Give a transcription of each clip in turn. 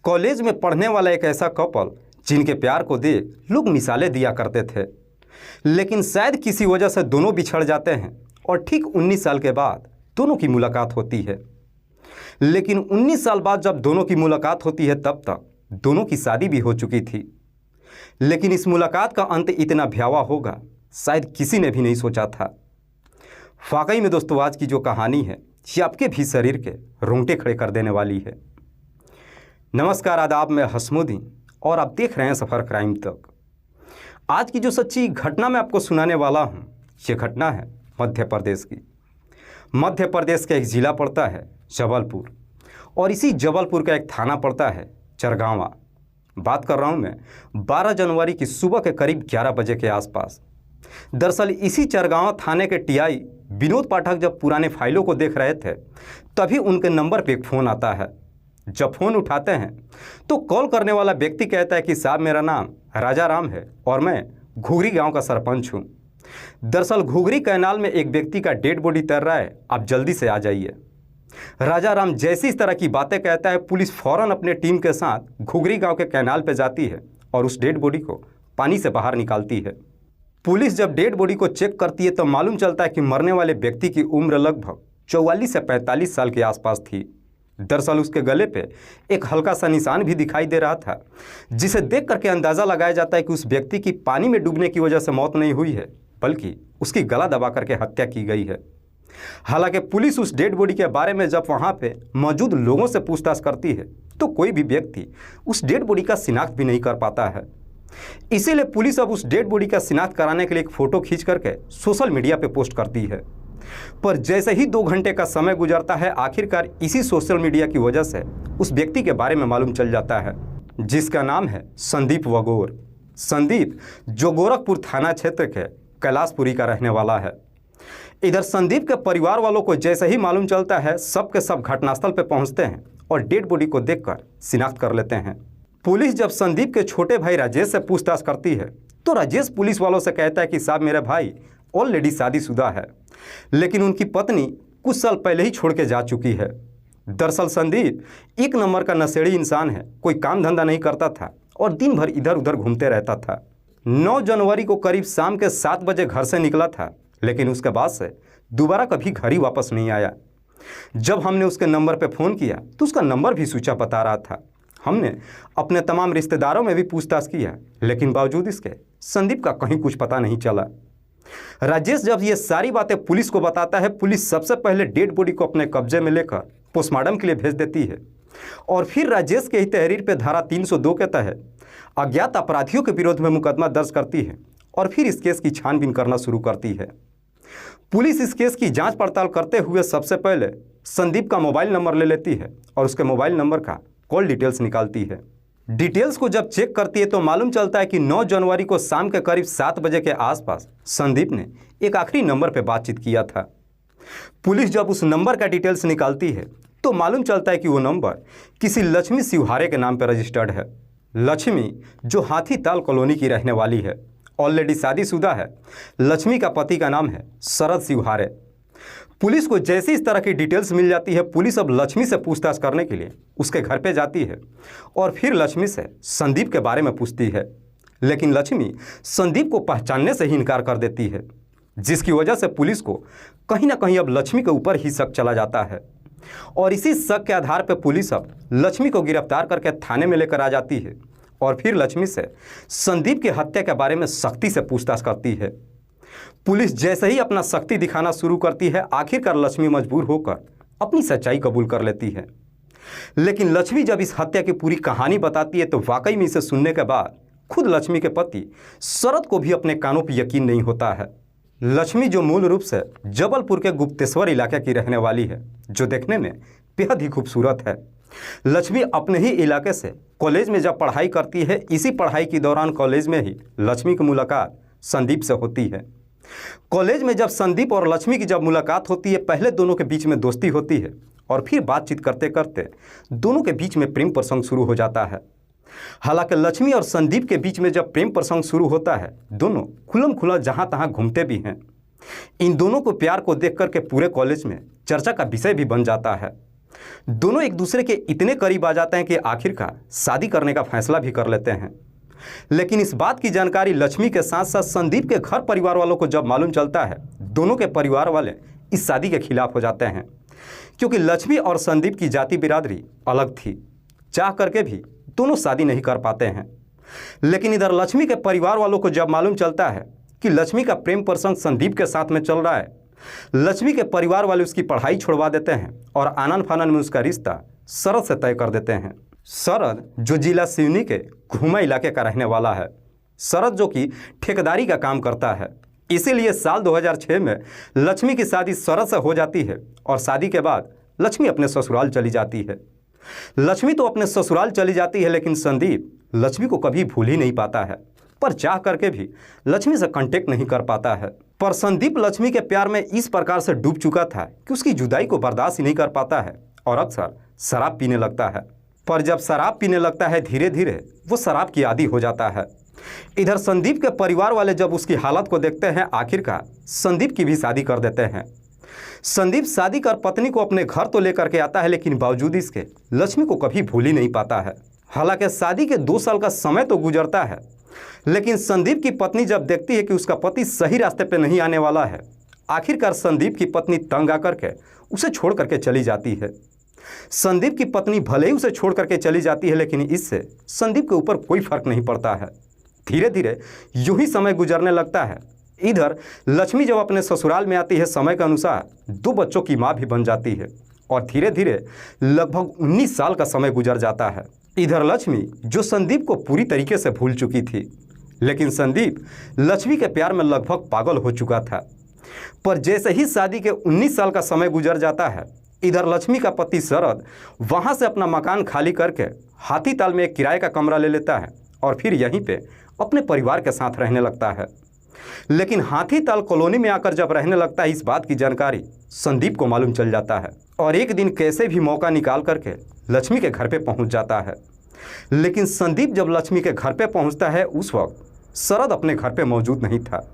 College में पढ़ने वाला एक ऐसा कपल जिनके प्यार को देख लोग मिसालें दिया करते थे, लेकिन शायद किसी वजह से दोनों बिछड़ जाते हैं और ठीक 19 साल के बाद दोनों की मुलाकात होती है। लेकिन 19 साल बाद जब दोनों की मुलाकात होती है तब तक दोनों की शादी भी हो चुकी थी। लेकिन इस मुलाकात का अंत इतना भयावह होगा शायद किसी ने भी नहीं सोचा था। वाकई में दोस्तों, आज की जो कहानी है ये आपके भी शरीर के रोंगटे खड़े कर देने वाली है। नमस्कार, आदाब, मैं हसमुद्दीन और आप देख रहे हैं सफ़र क्राइम तक। आज की जो सच्ची घटना मैं आपको सुनाने वाला हूँ ये घटना है मध्य प्रदेश की। मध्य प्रदेश का एक ज़िला पड़ता है जबलपुर और इसी जबलपुर का एक थाना पड़ता है चरगावा। बात कर रहा हूँ मैं 12 जनवरी की सुबह के करीब 11 बजे के आसपास। दरअसल इसी चरगावा थाने के टीआई विनोद पाठक जब पुराने फाइलों को देख रहे थे तभी उनके नंबर पर एक फ़ोन आता है। जब फ़ोन उठाते हैं तो कॉल करने वाला व्यक्ति कहता है कि साहब, मेरा नाम राजा राम है और मैं घुघरी गांव का सरपंच हूं। दरअसल घुघरी कैनाल में एक व्यक्ति का डेड बॉडी तैर रहा है, आप जल्दी से आ जाइए। राजा राम जैसी इस तरह की बातें कहता है, पुलिस फ़ौरन अपने टीम के साथ घुघरी गांव के कैनाल पर जाती है और उस डेड बॉडी को पानी से बाहर निकालती है। पुलिस जब डेड बॉडी को चेक करती है तो मालूम चलता है कि मरने वाले व्यक्ति की उम्र लगभग 44 से 45 साल के आसपास थी। दरअसल उसके गले पे एक हल्का सा निशान भी दिखाई दे रहा था, जिसे देख करके अंदाज़ा लगाया जाता है कि उस व्यक्ति की पानी में डूबने की वजह से मौत नहीं हुई है, बल्कि उसकी गला दबा करके हत्या की गई है। हालांकि पुलिस उस डेड बॉडी के बारे में जब वहाँ पे मौजूद लोगों से पूछताछ करती है तो कोई भी व्यक्ति उस डेड बॉडी का शिनाख्त भी नहीं कर पाता है। इसीलिए पुलिस अब उस डेड बॉडी का शिनाख्त कराने के लिए एक फ़ोटो खींच करके सोशल मीडिया पर पोस्ट करती है। पर जैसे ही 2 घंटे का समय गुजरता है, आखिरकार इसी सोशल मीडिया की वजह से उस व्यक्ति के बारे में मालूम चल जाता है, जिसका नाम है संदीप वगोर। संदीप जो गोरखपुर थाना क्षेत्र के कैलाशपुरी का रहने वाला है। इधर संदीप के परिवार वालों को जैसे ही मालूम चलता है, सब के सब घटनास्थल पर पहुंचते हैं और डेड बॉडी को देखकर शिनाख्त कर लेते हैं। पुलिस जब संदीप के छोटे भाई राजेश से पूछताछ करती है तो राजेश पुलिस वालों से कहता है कि साहब, मेरा भाई ऑलरेडी शादीशुदा है, लेकिन उनकी पत्नी कुछ साल पहले ही छोड़ के जा चुकी है। दरअसल संदीप एक नंबर का नशेड़ी इंसान है, कोई काम धंधा नहीं करता था और दिन भर इधर उधर घूमते रहता था। 9 जनवरी को करीब शाम के 7 बजे घर से निकला था, लेकिन उसके बाद से दोबारा कभी घर ही वापस नहीं आया। जब हमने उसके नंबर पर फ़ोन किया तो उसका नंबर भी स्विच ऑफ बता रहा था। हमने अपने तमाम रिश्तेदारों में भी पूछताछ किया, लेकिन बावजूद इसके संदीप का कहीं कुछ पता नहीं चला। राजेश जब ये सारी बातें पुलिस को बताता है, पुलिस सबसे पहले डेड बॉडी को अपने कब्जे में लेकर पोस्टमार्टम के लिए भेज देती है और फिर राजेश के ही तहरीर पर धारा 302 के तहत अज्ञात अपराधियों के विरोध में मुकदमा दर्ज करती है और फिर इस केस की छानबीन करना शुरू करती है। पुलिस इस केस की जांच पड़ताल करते हुए सबसे पहले संदीप का मोबाइल नंबर ले लेती है और उसके मोबाइल नंबर का कॉल डिटेल्स निकालती है। डिटेल्स को जब चेक करती है तो मालूम चलता है कि 9 जनवरी को शाम के करीब 7 बजे के आसपास संदीप ने एक आखिरी नंबर पर बातचीत किया था। पुलिस जब उस नंबर का डिटेल्स निकालती है तो मालूम चलता है कि वो नंबर किसी लक्ष्मी शिवहारे के नाम पर रजिस्टर्ड है। लक्ष्मी जो हाथी ताल कॉलोनी की रहने वाली है, ऑलरेडी शादीशुदा है। लक्ष्मी का पति का नाम है शरद शिवहारे। पुलिस को जैसे इस तरह की डिटेल्स मिल जाती है, पुलिस अब लक्ष्मी से पूछताछ करने के लिए उसके घर पे जाती है और फिर लक्ष्मी से संदीप के बारे में पूछती है, लेकिन लक्ष्मी संदीप को पहचानने से ही इनकार कर देती है, जिसकी वजह से पुलिस को कहीं ना कहीं अब लक्ष्मी के ऊपर ही शक चला जाता है और इसी शक के आधार पर पुलिस अब लक्ष्मी को गिरफ्तार करके थाने में लेकर आ जाती है और फिर लक्ष्मी से संदीप की हत्या के बारे में सख्ती से पूछताछ करती है। पुलिस जैसे ही अपना शक्ति दिखाना शुरू करती है, आखिरकार लक्ष्मी मजबूर होकर अपनी सच्चाई कबूल कर लेती है। लेकिन लक्ष्मी जब इस हत्या की पूरी कहानी बताती है तो वाकई में इसे सुनने के बाद खुद लक्ष्मी के पति शरद को भी अपने कानों पर यकीन नहीं होता है। लक्ष्मी जो मूल रूप से जबलपुर के गुप्तेश्वर इलाके की रहने वाली है, जो देखने में बेहद ही खूबसूरत है। लक्ष्मी अपने ही इलाके से कॉलेज में जब पढ़ाई करती है, इसी पढ़ाई के दौरान कॉलेज में ही लक्ष्मी की मुलाकात संदीप से होती है। कॉलेज में जब संदीप और लक्ष्मी की जब मुलाकात होती है, पहले दोनों के बीच में दोस्ती होती है और फिर बातचीत करते करते दोनों के बीच में प्रेम प्रसंग शुरू हो जाता है। हालांकि लक्ष्मी और संदीप के बीच में जब प्रेम प्रसंग शुरू होता है, दोनों खुलम खुला जहाँ तहाँ घूमते भी हैं। इन दोनों को प्यार को देख करके पूरे कॉलेज में चर्चा का विषय भी बन जाता है। दोनों एक दूसरे के इतने करीब आ जाते हैं कि आखिरकार शादी करने का फैसला भी कर लेते हैं। लेकिन इस बात की जानकारी लक्ष्मी के साथ साथ संदीप के घर परिवार वालों को जब मालूम चलता है, दोनों के परिवार वाले इस शादी के खिलाफ हो जाते हैं, क्योंकि लक्ष्मी और संदीप की जाति बिरादरी अलग थी। चाह करके भी दोनों शादी नहीं कर पाते हैं। लेकिन इधर लक्ष्मी के परिवार वालों को जब मालूम चलता है कि लक्ष्मी का प्रेम प्रसंग संदीप के साथ में चल रहा है, लक्ष्मी के परिवार वाले उसकी पढ़ाई छुड़वा देते हैं और आनन फानन में उसका रिश्ता शरद से तय कर देते हैं। शरद जो जिला सिवनी के घुमा इलाके का रहने वाला है। शरद जो कि ठेकेदारी का काम करता है। इसीलिए साल 2006 में लक्ष्मी की शादी शरद से हो जाती है और शादी के बाद लक्ष्मी अपने ससुराल चली जाती है। लक्ष्मी तो अपने ससुराल चली जाती है, लेकिन संदीप लक्ष्मी को कभी भूल ही नहीं पाता है, पर चाह करके भी लक्ष्मी से कांटेक्ट नहीं कर पाता है। पर संदीप लक्ष्मी के प्यार में इस प्रकार से डूब चुका था कि उसकी जुदाई को बर्दाश्त ही नहीं कर पाता है और अक्सर शराब पीने लगता है। पर जब शराब पीने लगता है, धीरे धीरे वो शराब की आदी हो जाता है। इधर संदीप के परिवार वाले जब उसकी हालत को देखते हैं, आखिरकार संदीप की भी शादी कर देते हैं। संदीप शादी कर पत्नी को अपने घर तो लेकर के आता है, लेकिन बावजूद इसके लक्ष्मी को कभी भूल ही नहीं पाता है। हालांकि शादी के 2 साल का समय तो गुजरता है, लेकिन संदीप की पत्नी जब देखती है कि उसका पति सही रास्ते पे नहीं आने वाला है, आखिरकार संदीप की पत्नी तंग आकर के उसे छोड़ करके चली जाती है। संदीप की पत्नी भले ही उसे छोड़ करके चली जाती है, लेकिन इससे संदीप के ऊपर कोई फर्क नहीं पड़ता है। धीरे धीरे यूं ही समय गुजरने लगता है। इधर लक्ष्मी जब अपने ससुराल में आती है, समय के अनुसार 2 बच्चों की माँ भी बन जाती है और धीरे धीरे लगभग 19 साल का समय गुजर जाता है। इधर लक्ष्मी जो संदीप को पूरी तरीके से भूल चुकी थी, लेकिन संदीप लक्ष्मी के प्यार में लगभग पागल हो चुका था। पर जैसे ही शादी के 19 साल का समय गुजर जाता है, इधर लक्ष्मी का पति शरद वहां से अपना मकान खाली करके हाथीताल में एक किराए का कमरा ले लेता है और फिर यहीं पे अपने परिवार के साथ रहने लगता है। लेकिन हाथीताल कॉलोनी में आकर जब रहने लगता है, इस बात की जानकारी संदीप को मालूम चल जाता है और एक दिन कैसे भी मौका निकाल करके लक्ष्मी के घर पे पहुंच जाता है। लेकिन संदीप जब लक्ष्मी के घर पे पहुंचता है, उस वक्त शरद अपने घर पे मौजूद नहीं था।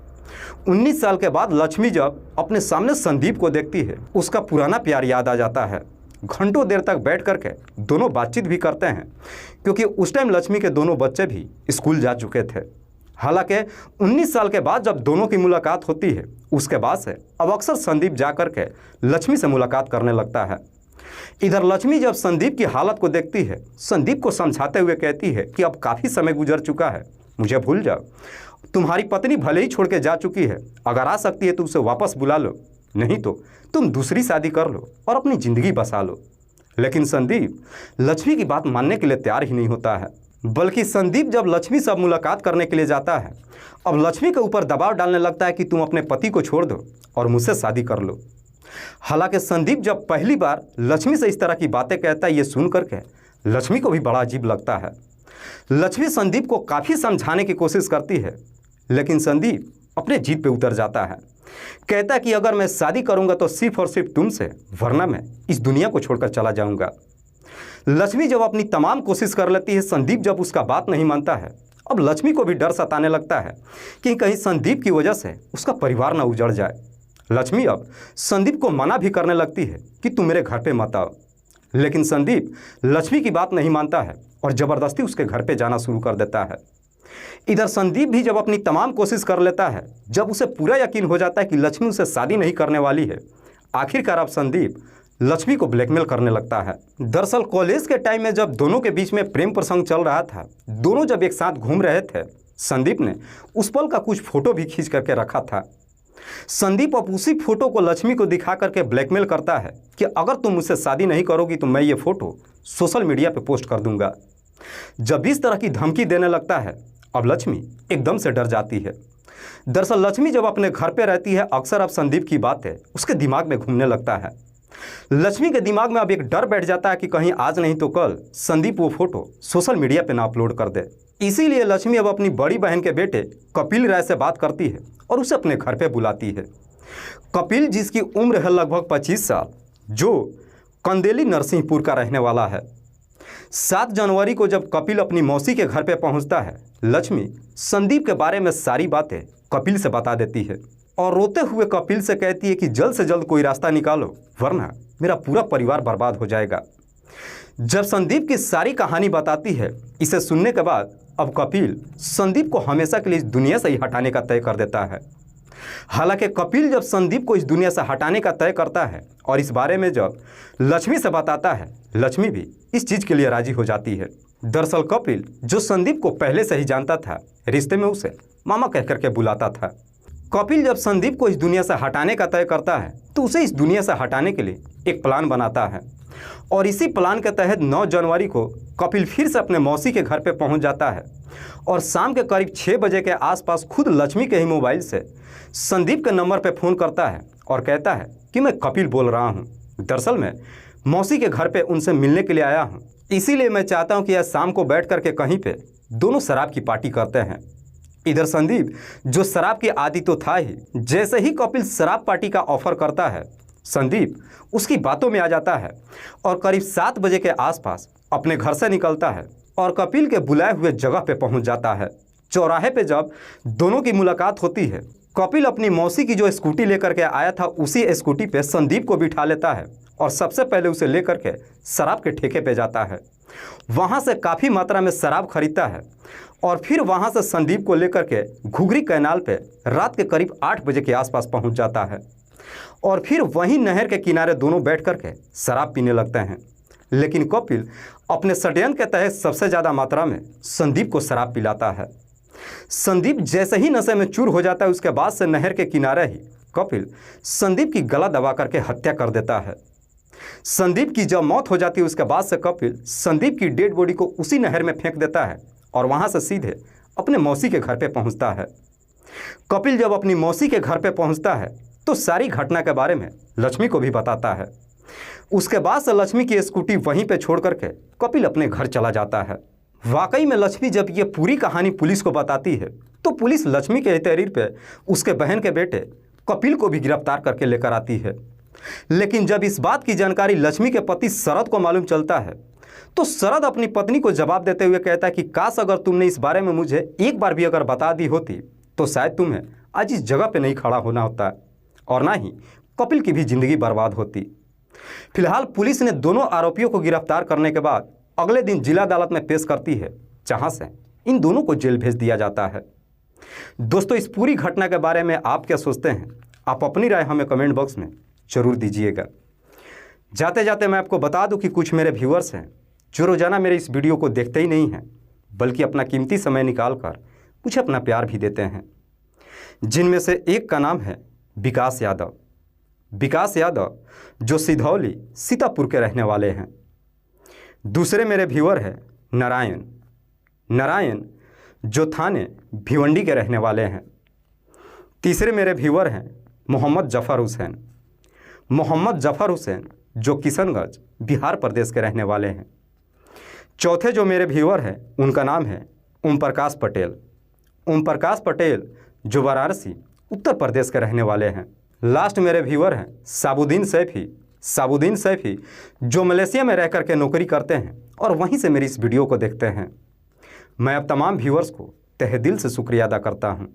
19 साल के बाद लक्ष्मी जब अपने सामने संदीप को देखती है, उसका पुराना प्यार याद आ जाता है। घंटों देर तक बैठ करके दोनों बातचीत भी करते हैं, क्योंकि उस टाइम लक्ष्मी के दोनों बच्चे भी स्कूल जा चुके थे। हालांकि 19 साल के बाद जब दोनों की मुलाकात होती है, उसके बाद से अब अक्सर संदीप जा करके लक्ष्मी से मुलाकात करने लगता है। इधर लक्ष्मी जब संदीप की हालत को देखती है, संदीप को समझाते हुए कहती है कि अब काफ़ी समय गुजर चुका है, मुझे भूल जाओ। तुम्हारी पत्नी भले ही छोड़ के जा चुकी है, अगर आ सकती है तो उसे वापस बुला लो, नहीं तो तुम दूसरी शादी कर लो और अपनी ज़िंदगी बसा लो। लेकिन संदीप लक्ष्मी की बात मानने के लिए तैयार ही नहीं होता है। बल्कि संदीप जब लक्ष्मी से मुलाकात करने के लिए जाता है, अब लक्ष्मी के ऊपर दबाव डालने लगता है कि तुम अपने पति को छोड़ दो और मुझसे शादी कर लो। हालांकि संदीप जब पहली बार लक्ष्मी से इस तरह की बातें कहता है, ये सुन करके लक्ष्मी को भी बड़ा अजीब लगता है। लक्ष्मी संदीप को काफ़ी समझाने की कोशिश करती है, लेकिन संदीप अपने जीत पे उतर जाता है। कहता कि अगर मैं शादी करूंगा तो सिर्फ और सिर्फ तुमसे, वरना मैं इस दुनिया को छोड़कर चला जाऊंगा। लक्ष्मी जब अपनी तमाम कोशिश कर लेती है, संदीप जब उसका बात नहीं मानता है, अब लक्ष्मी को भी डर सताने लगता है कि कहीं संदीप की वजह से उसका परिवार ना उजड़ जाए। लक्ष्मी अब संदीप को मना भी करने लगती है कि तुम मेरे घर पे मत आओ, लेकिन संदीप लक्ष्मी की बात नहीं मानता है और ज़बरदस्ती उसके घर पे जाना शुरू कर देता है। इधर संदीप भी जब अपनी तमाम कोशिश कर लेता है, जब उसे पूरा यकीन हो जाता है कि लक्ष्मी उसे शादी नहीं करने वाली है, आखिरकार अब संदीप लक्ष्मी को ब्लैकमेल करने लगता है। दरअसल कॉलेज के टाइम में जब दोनों के बीच में प्रेम प्रसंग चल रहा था, दोनों जब एक साथ घूम रहे थे, संदीप ने उस पल का कुछ फोटो भी खींच करके रखा था। संदीप अब उसी फोटो को लक्ष्मी को दिखा करके ब्लैकमेल करता है कि अगर तुम मुझसे शादी नहीं करोगी तो मैं ये फोटो सोशल मीडिया पे पोस्ट कर दूंगा। जब इस तरह की धमकी देने लगता है, अब लक्ष्मी एकदम से डर जाती है। दरअसल लक्ष्मी जब अपने घर पे रहती है, अक्सर अब संदीप की बातें उसके दिमाग में घूमने लगता है। लक्ष्मी के दिमाग में अब एक डर बैठ जाता है कि कहीं आज नहीं तो कल संदीप वो फोटो सोशल मीडिया पे ना अपलोड कर दे। इसीलिए लक्ष्मी अब अपनी बड़ी बहन के बेटे कपिल राय से बात करती है और उसे अपने घर पे बुलाती है। कपिल, जिसकी उम्र है लगभग 25 साल, जो कंदेली नरसिंहपुर का रहने वाला है। 7 जनवरी को जब कपिल अपनी मौसी के घर पे पहुंचता है, लक्ष्मी संदीप के बारे में सारी बातें कपिल से बता देती है। और रोते हुए कपिल से कहती है कि जल्द से जल्द कोई रास्ता निकालो, वरना मेरा पूरा परिवार बर्बाद हो जाएगा। जब संदीप की सारी कहानी बताती है, इसे सुनने के बाद अब कपिल संदीप को हमेशा के लिए इस दुनिया से ही हटाने का तय कर देता है। हालांकि कपिल जब संदीप को इस दुनिया से हटाने का तय करता है और इस बारे में जब लक्ष्मी से बताता है, लक्ष्मी भी इस चीज़ के लिए राजी हो जाती है। दरअसल कपिल जो संदीप को पहले से ही जानता था, रिश्ते में उसे मामा कह करके बुलाता था। कपिल जब संदीप को इस दुनिया से हटाने का तय करता है तो उसे इस दुनिया से हटाने के लिए एक प्लान बनाता है और इसी प्लान के तहत 9 जनवरी को कपिल फिर से अपने मौसी के घर पर पहुंच जाता है और शाम के करीब 6 बजे के आसपास खुद लक्ष्मी के ही मोबाइल से संदीप के नंबर पर फ़ोन करता है और कहता है कि मैं कपिल बोल रहा हूं। दरअसल मैं मौसी के घर पे उनसे मिलने के लिए आया हूं, इसीलिए मैं चाहता हूं कि आज शाम को बैठ करके कहीं पे दोनों शराब की पार्टी करते हैं। इधर संदीप जो शराब की आदी तो था ही, जैसे ही कपिल शराब पार्टी का ऑफर करता है, संदीप उसकी बातों में आ जाता है और करीब 7 बजे के आसपास अपने घर से निकलता है और कपिल के बुलाए हुए जगह पे पहुंच जाता है। चौराहे पे जब दोनों की मुलाकात होती है, कपिल अपनी मौसी की जो स्कूटी लेकर के आया था उसी स्कूटी पे संदीप को बिठा लेता है और सबसे पहले उसे लेकर के शराब के ठेके पे जाता है। वहाँ से काफ़ी मात्रा में शराब खरीदता है और फिर वहाँ से संदीप को लेकर के घुघरी कैनाल पे रात के करीब 8 बजे के आसपास पहुँच जाता है और फिर वहीं नहर के किनारे दोनों बैठ कर के शराब पीने लगते हैं। लेकिन कपिल अपने षड्यंत्र के तहत सबसे ज़्यादा मात्रा में संदीप को शराब पिलाता है। संदीप जैसे ही नशे में चूर हो जाता है, उसके बाद से नहर के किनारे ही कपिल संदीप की गला दबा करके हत्या कर देता है। संदीप की जब मौत हो जाती है, उसके बाद से कपिल संदीप की डेड बॉडी को उसी नहर में फेंक देता है और वहां से सीधे अपने मौसी के घर पे पहुंचता है। कपिल जब अपनी मौसी के घर पे पहुंचता है तो सारी घटना के बारे में लक्ष्मी को भी बताता है। उसके बाद से लक्ष्मी की स्कूटी वहीं पे छोड़ करके कपिल अपने घर चला जाता है। वाकई में लक्ष्मी जब ये पूरी कहानी पुलिस को बताती है तो पुलिस लक्ष्मी के तहरीर पे उसके बहन के बेटे कपिल को भी गिरफ्तार करके लेकर आती है। लेकिन जब इस बात की जानकारी लक्ष्मी के पति शरद को मालूम चलता है तो शरद अपनी पत्नी को जवाब देते हुए कहता है कि काश अगर तुमने इस बारे में मुझे एक बार भी अगर बता दी होती तो शायद तुम्हें आज इस जगह पे नहीं खड़ा होना होता और ना ही कपिल की भी ज़िंदगी बर्बाद होती। फिलहाल पुलिस ने दोनों आरोपियों को गिरफ्तार करने के बाद अगले दिन जिला अदालत में पेश करती है, जहां से इन दोनों को जेल भेज दिया जाता है। दोस्तों, इस पूरी घटना के बारे में आप क्या सोचते हैं? आप अपनी राय हमें कमेंट बॉक्स में ज़रूर दीजिएगा। जाते जाते मैं आपको बता दूं कि कुछ मेरे व्यूअर्स हैं जो रोज़ाना मेरे इस वीडियो को देखते ही नहीं हैं, बल्कि अपना कीमती समय निकाल कर मुझे अपना प्यार भी देते हैं। जिनमें से एक का नाम है विकास यादव। विकास यादव जो सिधौली सीतापुर के रहने वाले हैं। दूसरे मेरे व्यूअर हैं नारायण। नारायण जो थाने भिवंडी के रहने वाले हैं। तीसरे मेरे व्यूअर हैं मोहम्मद जफ़र हुसैन। मोहम्मद जफ़र हुसैन जो किशनगंज बिहार प्रदेश के रहने वाले हैं। चौथे जो मेरे व्यूअर हैं उनका नाम है ओम प्रकाश पटेल। ओम प्रकाश पटेल जो वाराणसी उत्तर प्रदेश के रहने वाले हैं। लास्ट मेरे व्यूअर हैं साबुद्दीन सैफ़ी। साबुद्दीन सैफ़ी जो मलेशिया में रह कर के नौकरी करते हैं और वहीं से मेरी इस वीडियो को देखते हैं। मैं अब तमाम व्यूअर्स को तहे दिल से शुक्रिया अदा करता हूं।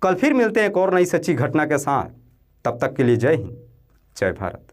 कल फिर मिलते हैं एक और नई सच्ची घटना के साथ। तब तक के लिए जय हिंद, जय भारत।